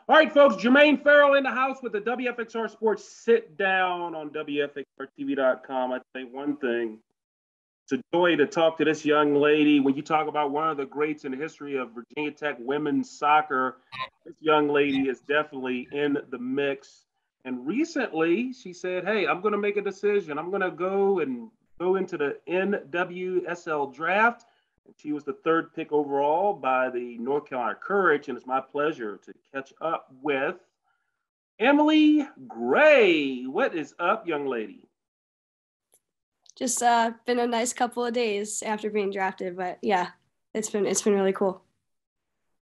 All right, folks, Jermaine Ferrell in the house with the WFXR Sports Sit Down on WFXRTV.com. I say one thing. It's a joy to talk to this young lady. When you talk about one of the greats in the history of Virginia Tech women's soccer, this young lady is definitely in the mix. And recently, she said, hey, I'm going to make a decision. I'm going to go into the NWSL Draft. She was the third pick overall by the North Carolina Courage, and it's my pleasure to catch up with Emily Gray. What is up, young lady? Just been a nice couple of days after being drafted, but yeah, it's been really cool.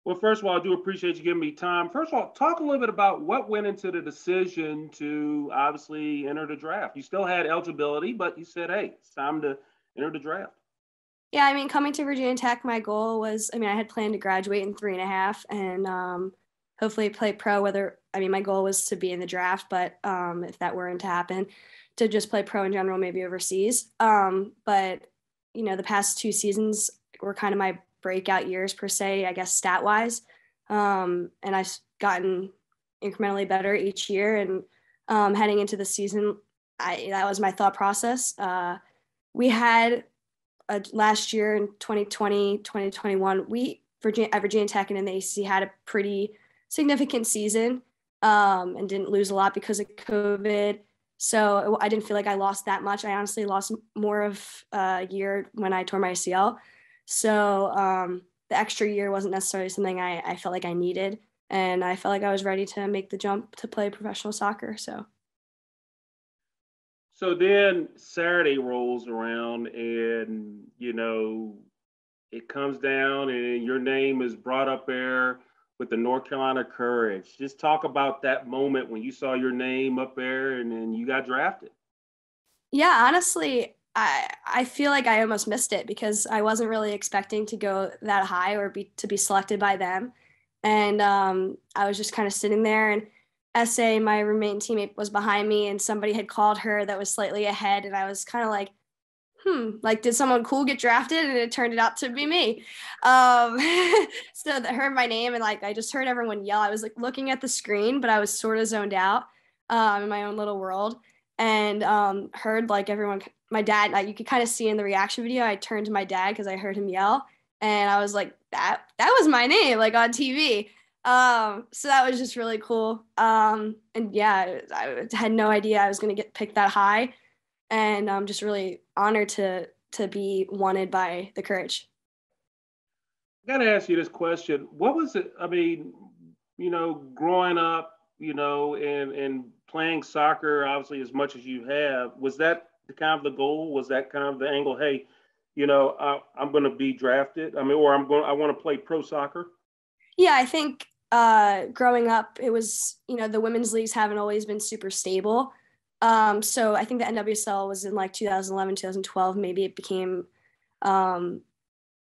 Well, first of all, I do appreciate you giving me time. First of all, talk a little bit about what went into the decision to obviously enter the draft. You still had eligibility, but you said, hey, it's time to enter the draft. Yeah, I mean, coming to Virginia Tech, my goal was, I had planned to graduate in 3.5 and hopefully play pro, my goal was to be in the draft, but if that weren't to happen, to just play pro in general, maybe overseas. But, the past 2 seasons were kind of my breakout years per se, I guess, stat-wise. And I've gotten incrementally better each year. And heading into the season, that was my thought process. We had last year in 2020, 2021, at Virginia Tech and in the ACC had a pretty significant season and didn't lose a lot because of COVID. So I didn't feel like I lost that much. I honestly lost more of a year when I tore my ACL. So the extra year wasn't necessarily something I felt like I needed. And I felt like I was ready to make the jump to play professional soccer. So then Saturday rolls around and, it comes down and your name is brought up there with the North Carolina Courage. Just talk about that moment when you saw your name up there and then you got drafted. Yeah, honestly, I feel like I almost missed it because I wasn't really expecting to go that high or to be selected by them. And I was just kind of sitting there, and SA, my roommate and teammate, was behind me, and somebody had called her that was slightly ahead, and I was kind of like, did someone cool get drafted? And it turned out to be me. So they heard my name, and I just heard everyone yell. I was looking at the screen, but I was sort of zoned out in my own little world, and heard everyone, my dad, you could kind of see in the reaction video, I turned to my dad because I heard him yell, and I was like, that was my name, on TV. So that was just really cool. And yeah, I had no idea I was going to get picked that high. And I'm just really honored to be wanted by the Courage. I got to ask you this question. What was it? Growing up, and playing soccer, obviously, as much as you have, was that the goal? Was that kind of the angle? Hey, I'm going to be drafted. I want to play pro soccer. Yeah, I think growing up, it was, the women's leagues haven't always been super stable. So I think the NWSL was in 2011, 2012. Maybe it became, I'm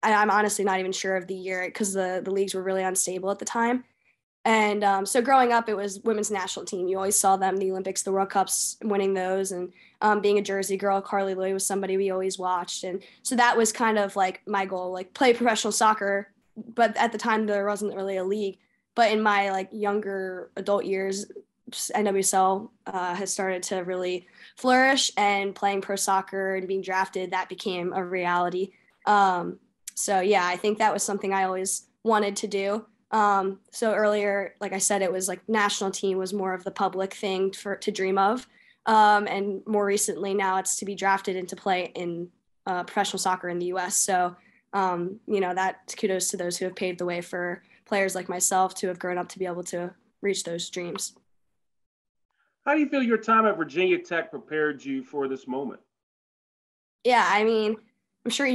honestly not even sure of the year because the leagues were really unstable at the time. And so growing up, it was women's national team. You always saw them, the Olympics, the World Cups, winning those. And being a Jersey girl, Carly Lloyd was somebody we always watched. And so that was kind of my goal, play professional soccer. But at the time, there wasn't really a league. But in my younger adult years, NWSL has started to really flourish, and playing pro soccer and being drafted, that became a reality. So yeah, I think that was something I always wanted to do. So earlier, like I said, it was national team was more of the public thing to dream of. And more recently now it's to be drafted and to play in professional soccer in the US. So, that kudos to those who have paved the way for players like myself to have grown up to be able to reach those dreams. How do you feel your time at Virginia Tech prepared you for this moment? Yeah, I'm sure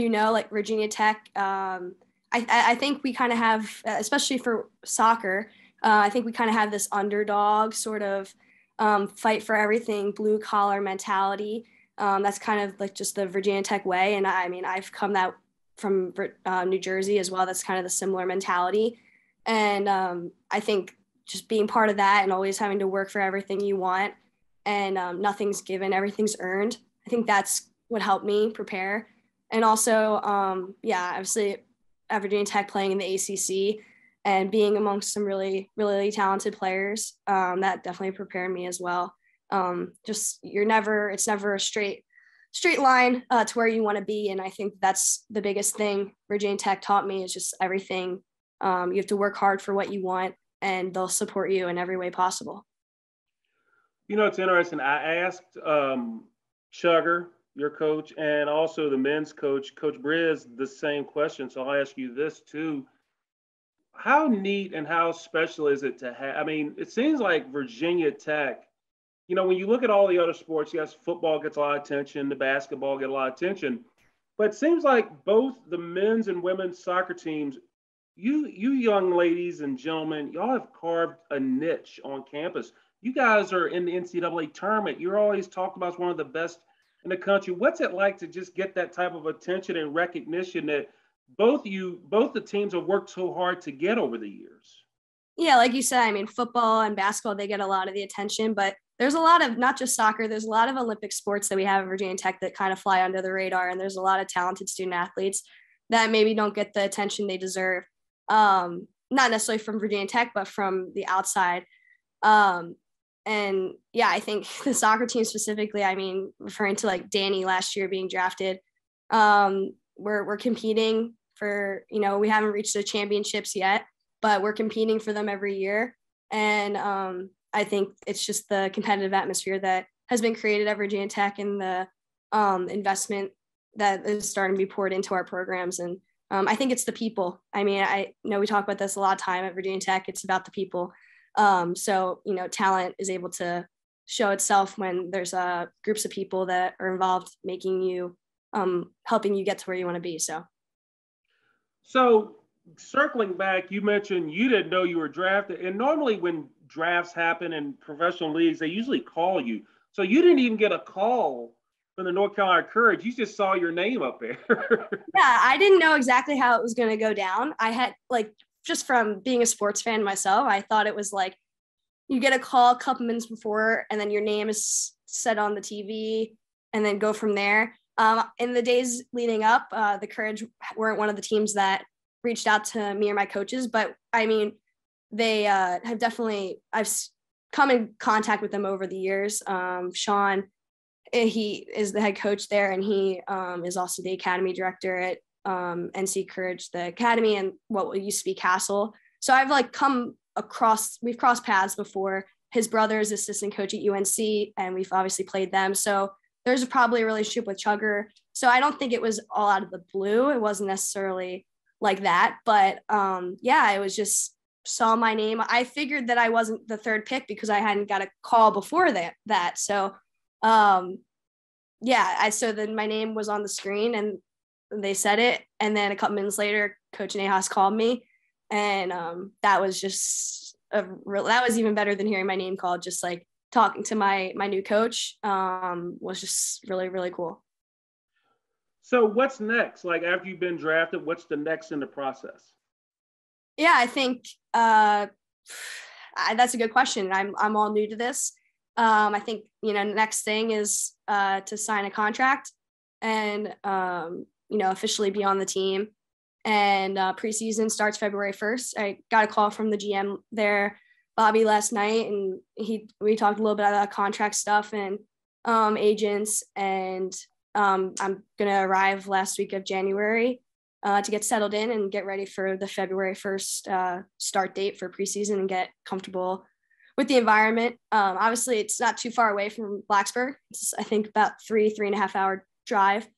Virginia Tech. I think we kind of have, especially for soccer, I think we kind of have this underdog sort of fight for everything, blue collar mentality. That's kind of just the Virginia Tech way. And I've come that from New Jersey as well. That's kind of the similar mentality. And I think just being part of that and always having to work for everything you want and nothing's given, everything's earned. I think that's what helped me prepare. And also, obviously at Virginia Tech playing in the ACC, and being amongst some really, really talented players, that definitely prepared me as well. It's never a straight line to where you want to be. And I think that's the biggest thing Virginia Tech taught me is just everything. You have to work hard for what you want, and they'll support you in every way possible. It's interesting. I asked Chugger, your coach, and also the men's coach, Coach Briz, the same question. So I'll ask you this too. How neat and how special is it to have? I mean, it seems like Virginia Tech, when you look at all the other sports, yes, football gets a lot of attention, the basketball get a lot of attention, but it seems like both the men's and women's soccer teams, you young ladies and gentlemen, y'all have carved a niche on campus. You guys are in the NCAA tournament. You're always talked about as one of the best in the country. What's it like to just get that type of attention and recognition that both the teams have worked so hard to get over the years? Yeah, like you said, I mean, football and basketball, they get a lot of the attention, but there's a lot of, not just soccer, there's a lot of Olympic sports that we have at Virginia Tech that kind of fly under the radar. And there's a lot of talented student athletes that maybe don't get the attention they deserve. Not necessarily from Virginia Tech, but from the outside. And yeah, I think the soccer team specifically, I mean, referring to like Danny last year being drafted, we're competing for, we haven't reached the championships yet, but we're competing for them every year. And I think it's just the competitive atmosphere that has been created at Virginia Tech and the investment that is starting to be poured into our programs. And I think it's the people. I mean, I know we talk about this a lot of time at Virginia Tech. It's about the people. So, talent is able to show itself when there's groups of people that are involved making you, helping you get to where you want to be. So circling back, you mentioned you didn't know you were drafted. And normally when drafts happen in professional leagues, they usually call you. So you didn't even get a call from the North Carolina Courage. You just saw your name up there. Yeah, I didn't know exactly how it was going to go down. I had just from being a sports fan myself, I thought it was like you get a call a couple minutes before and then your name is set on the TV and then go from there. In the days leading up, the Courage weren't one of the teams that reached out to me or my coaches, but I mean, they have definitely, I've come in contact with them over the years. Sean, he is the head coach there, and he is also the academy director at NC Courage, the academy, and what used to be Castle. So I've we've crossed paths before. His brother is assistant coach at UNC, and we've obviously played them. So there's probably a relationship with Chugger. So I don't think it was all out of the blue. It wasn't necessarily like that, but yeah, I was just saw my name. I figured that I wasn't the third pick because I hadn't got a call before that. So yeah, so then my name was on the screen and they said it. And then a couple minutes later, Coach Nahas called me, and that was just that was even better than hearing my name called. Just like talking to my new coach was just really, really cool. So what's next? Like after you've been drafted, what's the next in the process? Yeah, I think that's a good question. I'm all new to this. I think, next thing is to sign a contract and, officially be on the team. And preseason starts February 1st. I got a call from the GM there, Bobby, last night, and we talked a little bit about contract stuff and agents. And I'm going to arrive last week of January to get settled in and get ready for the February 1st start date for preseason and get comfortable with the environment. Obviously, it's not too far away from Blacksburg. It's, I think, about 3.5 hour drive.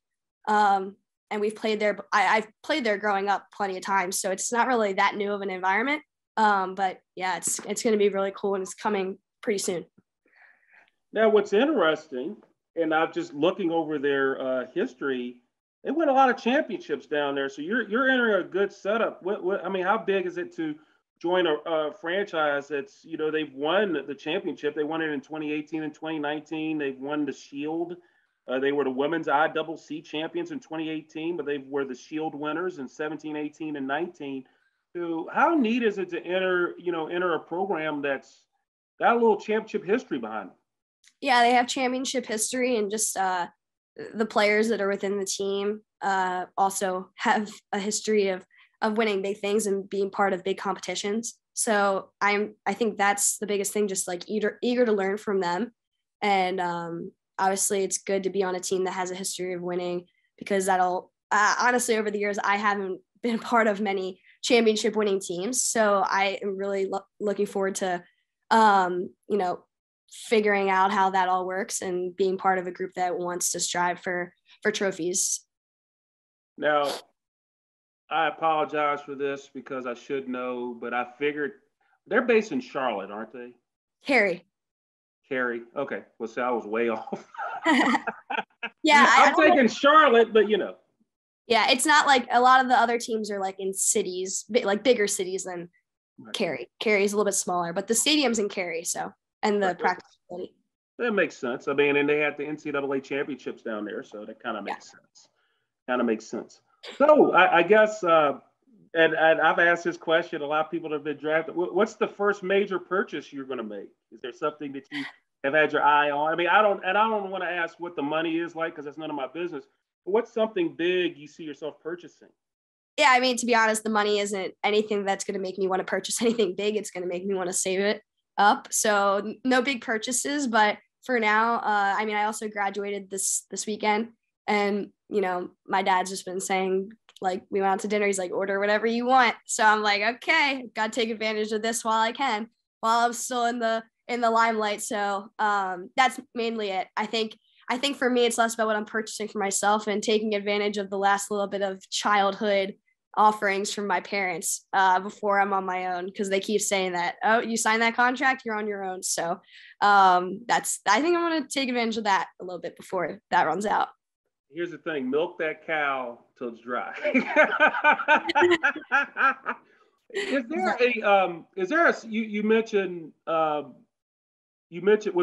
And we've played there. I've played there growing up plenty of times, so it's not really that new of an environment. But yeah, it's going to be really cool, and it's coming pretty soon. Now, what's interesting, and I'm just looking over their history, they win a lot of championships down there. So you're entering a good setup. I mean, how big is it to join a franchise that's, they've won the championship. They won it in 2018 and 2019. They've won the Shield. They were the women's ICC champions in 2018, but they were the Shield winners in 17, 18, and 19. So how neat is it to enter a program that's got a little championship history behind them? Yeah, they have championship history, and just the players that are within the team also have a history of of winning big things and being part of big competitions. So I think that's the biggest thing, just like eager to learn from them. And obviously it's good to be on a team that has a history of winning, because that'll honestly, over the years, I haven't been part of many championship winning teams. So I am really looking forward to, figuring out how that all works and being part of a group that wants to strive for trophies. Now, I apologize for this because I should know, but I figured they're based in Charlotte, aren't they? Cary. Okay. Well, see, I was way off. Yeah. I'm taking Charlotte, but Yeah, it's not like a lot of the other teams are like in cities, like bigger cities than Cary. Cary is a little bit smaller, but the stadium's in Cary, so, and the practice facility. That makes sense. I mean, and they had the NCAA championships down there, so that kind of makes sense. So I guess, and I've asked this question, a lot of people have been drafted. What's the first major purchase you're going to make? Is there something that you have had your eye on? I mean, I don't want to ask what the money is like, because that's none of my business. But what's something big you see yourself purchasing? Yeah, I mean, to be honest, the money isn't anything that's going to make me want to purchase anything big. It's going to make me want to save it up. So no big purchases, but for now, I mean, I also graduated this weekend, and my dad's just been saying, like, we went out to dinner. He's like, order whatever you want. So I'm like, okay, got to take advantage of this while I can, while I'm still in the limelight. So that's mainly it. I think for me, it's less about what I'm purchasing for myself and taking advantage of the last little bit of childhood offerings from my parents before I'm on my own, because they keep saying that, oh, you signed that contract, you're on your own. So I think I'm going to take advantage of that a little bit before that runs out. Here's the thing: milk that cow till it's dry. Is there a you mentioned was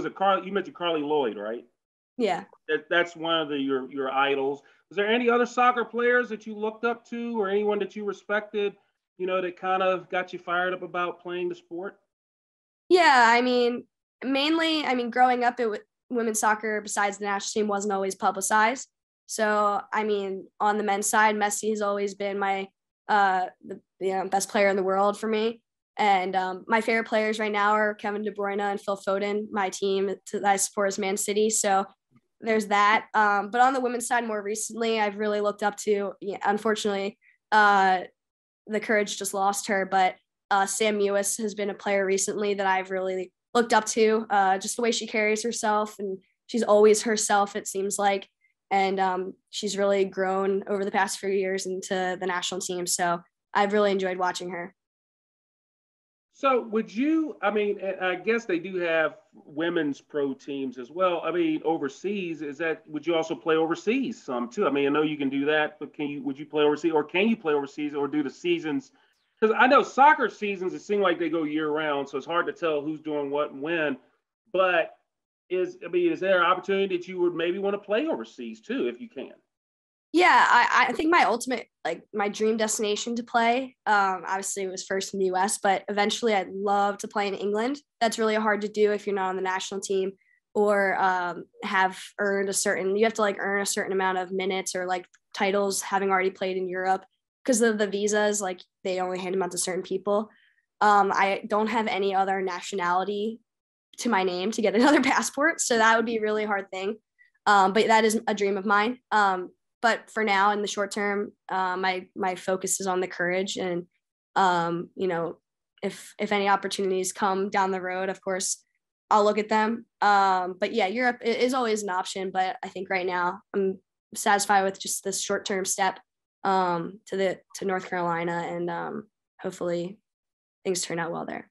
it Carly? You mentioned Carly Lloyd, right? Yeah. That's one of your idols. Was there any other soccer players that you looked up to, or anyone that you respected, that kind of got you fired up about playing the sport? Yeah, I mean, mainly, growing up, women's soccer, besides the national team, wasn't always publicized. So, I mean, on the men's side, Messi has always been my best player in the world for me. And my favorite players right now are Kevin De Bruyne and Phil Foden. My team that I support is Man City. So there's that. But on the women's side, more recently, I've really looked up to, unfortunately, the Courage just lost her, but Sam Mewis has been a player recently that I've really looked up to, just the way she carries herself, and she's always herself, it seems like. And she's really grown over the past few years into the national team. So I've really enjoyed watching her. So I guess they do have women's pro teams as well. I mean, overseas, would you also play overseas some too? I mean, I know you can do that, but would you play overseas, or can you play overseas, or do the seasons? Because I know soccer seasons, it seems like they go year round, so it's hard to tell who's doing what and when. But is there an opportunity that you would maybe want to play overseas too, if you can? Yeah, I think my ultimate, like my dream destination to play, obviously it was first in the US, but eventually I'd love to play in England. That's really hard to do if you're not on the national team, or you have to earn a certain amount of minutes or like titles having already played in Europe, because of the visas, like they only hand them out to certain people. I don't have any other nationality to my name to get another passport, so that would be a really hard thing. But that is a dream of mine. But for now, in the short term, my focus is on the Courage, and if any opportunities come down the road, of course, I'll look at them. But yeah, Europe is always an option, but I think right now I'm satisfied with just this short term step to North Carolina, and hopefully things turn out well there.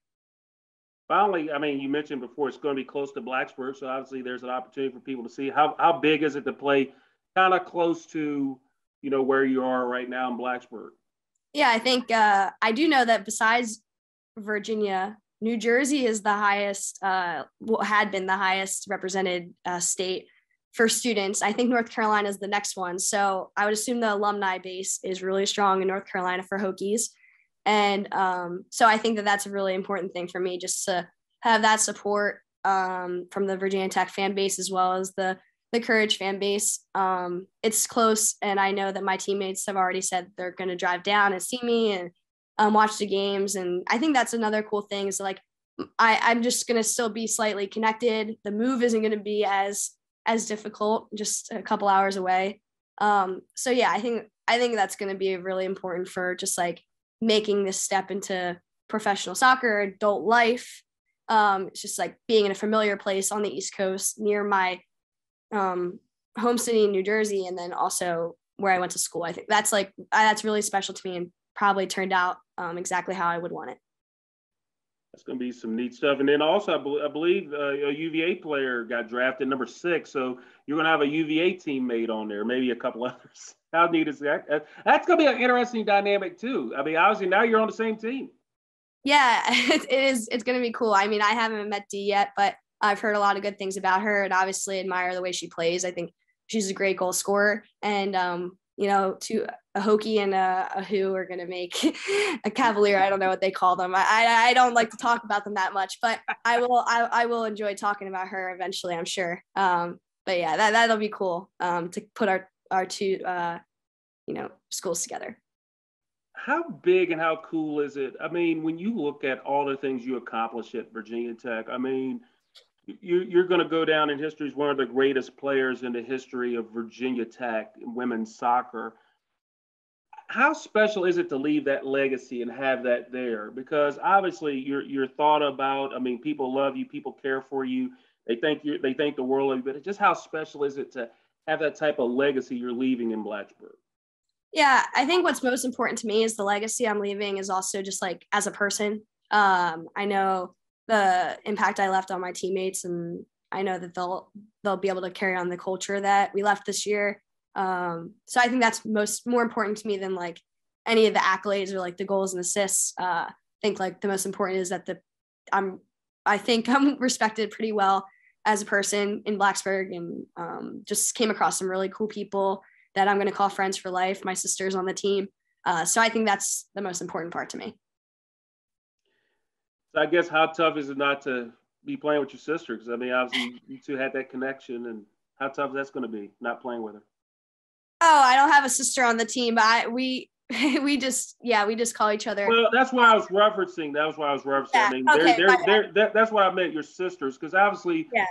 Finally, I mean, you mentioned before it's going to be close to Blacksburg, so obviously there's an opportunity for people to see how big is it to play kind of close to, where you are right now in Blacksburg. Yeah, I think I do know that besides Virginia, New Jersey is the highest, had been the highest represented state for students. I think North Carolina is the next one. So I would assume the alumni base is really strong in North Carolina for Hokies. And so I think that that's a really important thing for me, just to have that support from the Virginia Tech fan base, as well as the the Courage fan base. It's close, and I know that my teammates have already said they're going to drive down and see me and watch the games. And I think that's another cool thing is like I'm just going to still be slightly connected. The move isn't going to be as difficult, just a couple hours away. So yeah, I think that's going to be really important for just like making this step into professional soccer, adult life. It's just like being in a familiar place on the East Coast near my home city in New Jersey, and then also where I went to school. I think that's really special to me and probably turned out exactly how I would want it. That's going to be some neat stuff. And then also, I believe a UVA player got drafted number 6. So you're going to have a UVA teammate on there, maybe a couple others. How neat is that? That's going to be an interesting dynamic too. I mean, obviously now you're on the same team. Yeah, it is. It's going to be cool. I mean, I haven't met Dee yet, but I've heard a lot of good things about her and obviously admire the way she plays. I think she's a great goal scorer. And, to a Hokie and a Who are going to make a Cavalier. I don't know what they call them. I don't like to talk about them that much, but I will enjoy talking about her eventually, I'm sure. But yeah, that'll be cool to put our two, schools together. How big and how cool is it? I mean, when you look at all the things you accomplished at Virginia Tech, I mean, you're going to go down in history as one of the greatest players in the history of Virginia Tech in women's soccer. How special is it to leave that legacy and have that there? Because obviously you're thought about. I mean, people love you, people care for you. They think the world of you. But just how special is it to have that type of legacy you're leaving in Blacksburg? Yeah, I think what's most important to me is the legacy I'm leaving is also just like as a person. I know the impact I left on my teammates, and I know that they'll be able to carry on the culture that we left this year. So I think that's more important to me than like any of the accolades or like the goals and assists. I think like the most important is that I think I'm respected pretty well as a person in Blacksburg, and just came across some really cool people that I'm going to call friends for life. My sister's on the team. So I think that's the most important part to me. So I guess how tough is it not to be playing with your sister? Because I mean, obviously you two had that connection, and how tough that's going to be not playing with her. Oh, I don't have a sister on the team, but we just call each other. Well, that's why I was referencing. Yeah, I mean, okay, that's why I meant your sisters, because obviously, yeah.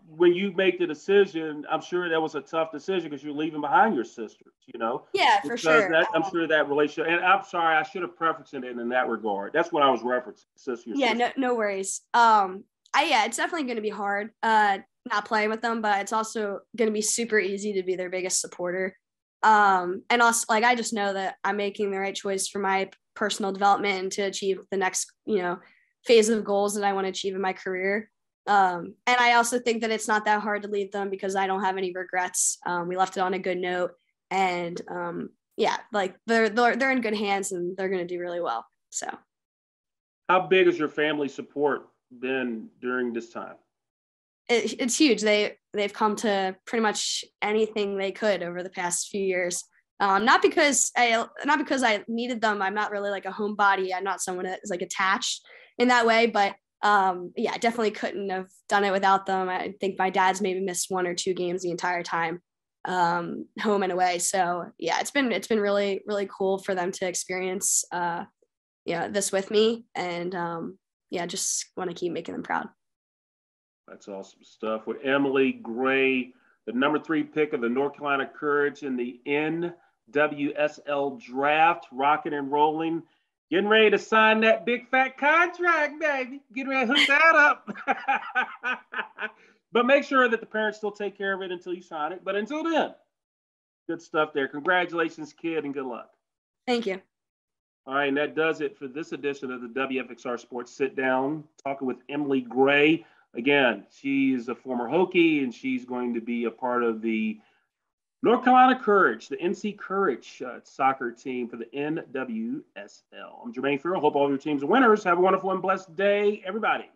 When you make the decision, I'm sure that was a tough decision because you're leaving behind your sisters. Yeah, for sure. I'm sure that relationship. And I'm sorry, I should have prefaced it in that regard. That's what I was referencing. Sister. No worries. It's definitely going to be hard not playing with them, but it's also going to be super easy to be their biggest supporter. And also, like, I just know that I'm making the right choice for my personal development and to achieve the next, phase of goals that I want to achieve in my career. And I also think that it's not that hard to leave them because I don't have any regrets. We left it on a good note, and like they're in good hands and they're going to do really well. So, how big has your family support been during this time? It's huge. They've come to pretty much anything they could over the past few years. Not because I needed them. I'm not really like a homebody. I'm not someone that is like attached in that way, but I definitely couldn't have done it without them. I think my dad's maybe missed 1 or 2 games the entire time, home and away. So yeah, it's been really, really cool for them to experience, this with me, and just want to keep making them proud. That's awesome stuff. With Emily Gray, the number 3 pick of the North Carolina Courage in the NWSL Draft, rocking and rolling, getting ready to sign that big fat contract, baby. Getting ready to hook that up. But make sure that the parents still take care of it until you sign it. But until then, good stuff there. Congratulations, kid, and good luck. Thank you. All right, and that does it for this edition of the WFXR Sports Sit Down, talking with Emily Gray. Again, she is a former Hokie, and she's going to be a part of the North Carolina Courage, the NC Courage soccer team for the NWSL. I'm Jermaine Ferrell. Hope all of your teams are winners. Have a wonderful and blessed day, everybody.